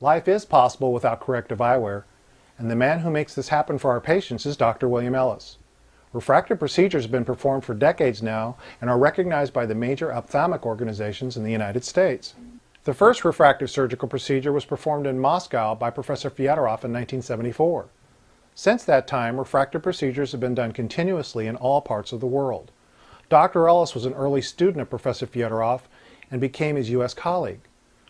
Life is possible without corrective eyewear, and the man who makes this happen for our patients is Dr. William Ellis. Refractive procedures have been performed for decades now and are recognized by the major ophthalmic organizations in the United States. The first refractive surgical procedure was performed in Moscow by Professor Fyodorov in 1974. Since that time, refractive procedures have been done continuously in all parts of the world. Dr. Ellis was an early student of Professor Fyodorov and became his U.S. colleague.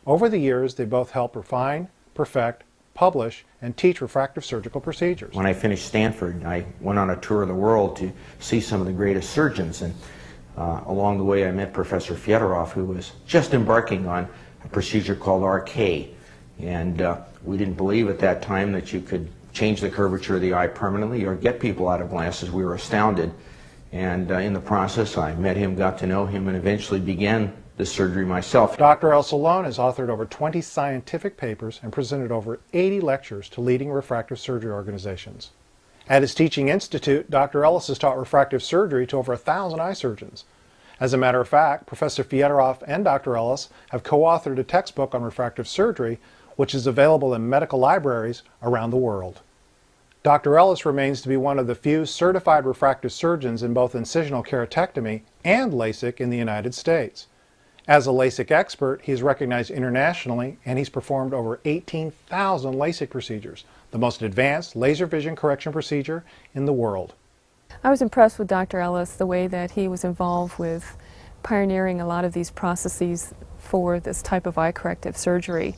Over the years, they both helped refine, perfect, publish, and teach refractive surgical procedures. When I finished Stanford, I went on a tour of the world to see some of the greatest surgeons, and along the way I met Professor Fyodorov, who was just embarking on a procedure called RK, and we didn't believe at that time that you could change the curvature of the eye permanently or get people out of glasses. We were astounded, and in the process I met him, got to know him, and eventually began the surgery myself. Dr. Ellis alone has authored over 20 scientific papers and presented over 80 lectures to leading refractive surgery organizations. At his teaching institute, Dr. Ellis has taught refractive surgery to over 1,000 eye surgeons. As a matter of fact, Professor Fyodorov and Dr. Ellis have co-authored a textbook on refractive surgery, which is available in medical libraries around the world. Dr. Ellis remains to be one of the few certified refractive surgeons in both incisional keratectomy and Lasik in the United States. As a Lasik expert, he is recognized internationally, and he's performed over 18,000 Lasik procedures, the most advanced laser vision correction procedure in the world. I was impressed with Dr. Ellis, the way that he was involved with pioneering a lot of these processes for this type of eye corrective surgery.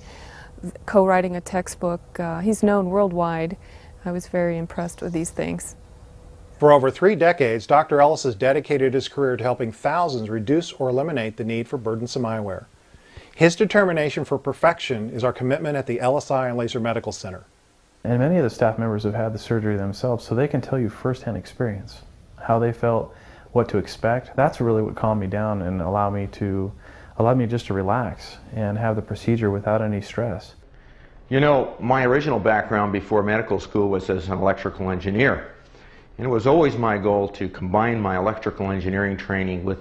Co-writing a textbook, he's known worldwide. I was very impressed with these things. For over 3 decades, Dr. Ellis has dedicated his career to helping thousands reduce or eliminate the need for burdensome eyewear. His determination for perfection is our commitment at the Ellis Eye and Laser Medical Center. And many of the staff members have had the surgery themselves, so they can tell you firsthand experience, how they felt, what to expect. That's really what calmed me down and allowed me just to relax and have the procedure without any stress. You know, my original background before medical school was as an electrical engineer. And it was always my goal to combine my electrical engineering training with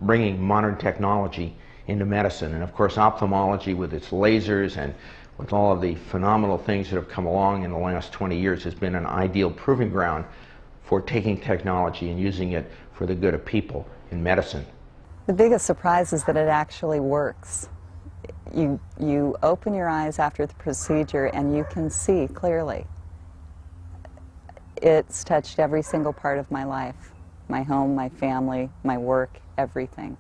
bringing modern technology into medicine. And of course, ophthalmology with its lasers and with all of the phenomenal things that have come along in the last 20 years has been an ideal proving ground for taking technology and using it for the good of people in medicine. The biggest surprise is that it actually works. You open your eyes after the procedure and you can see clearly. It's touched every single part of my life, my home, my family, my work, everything.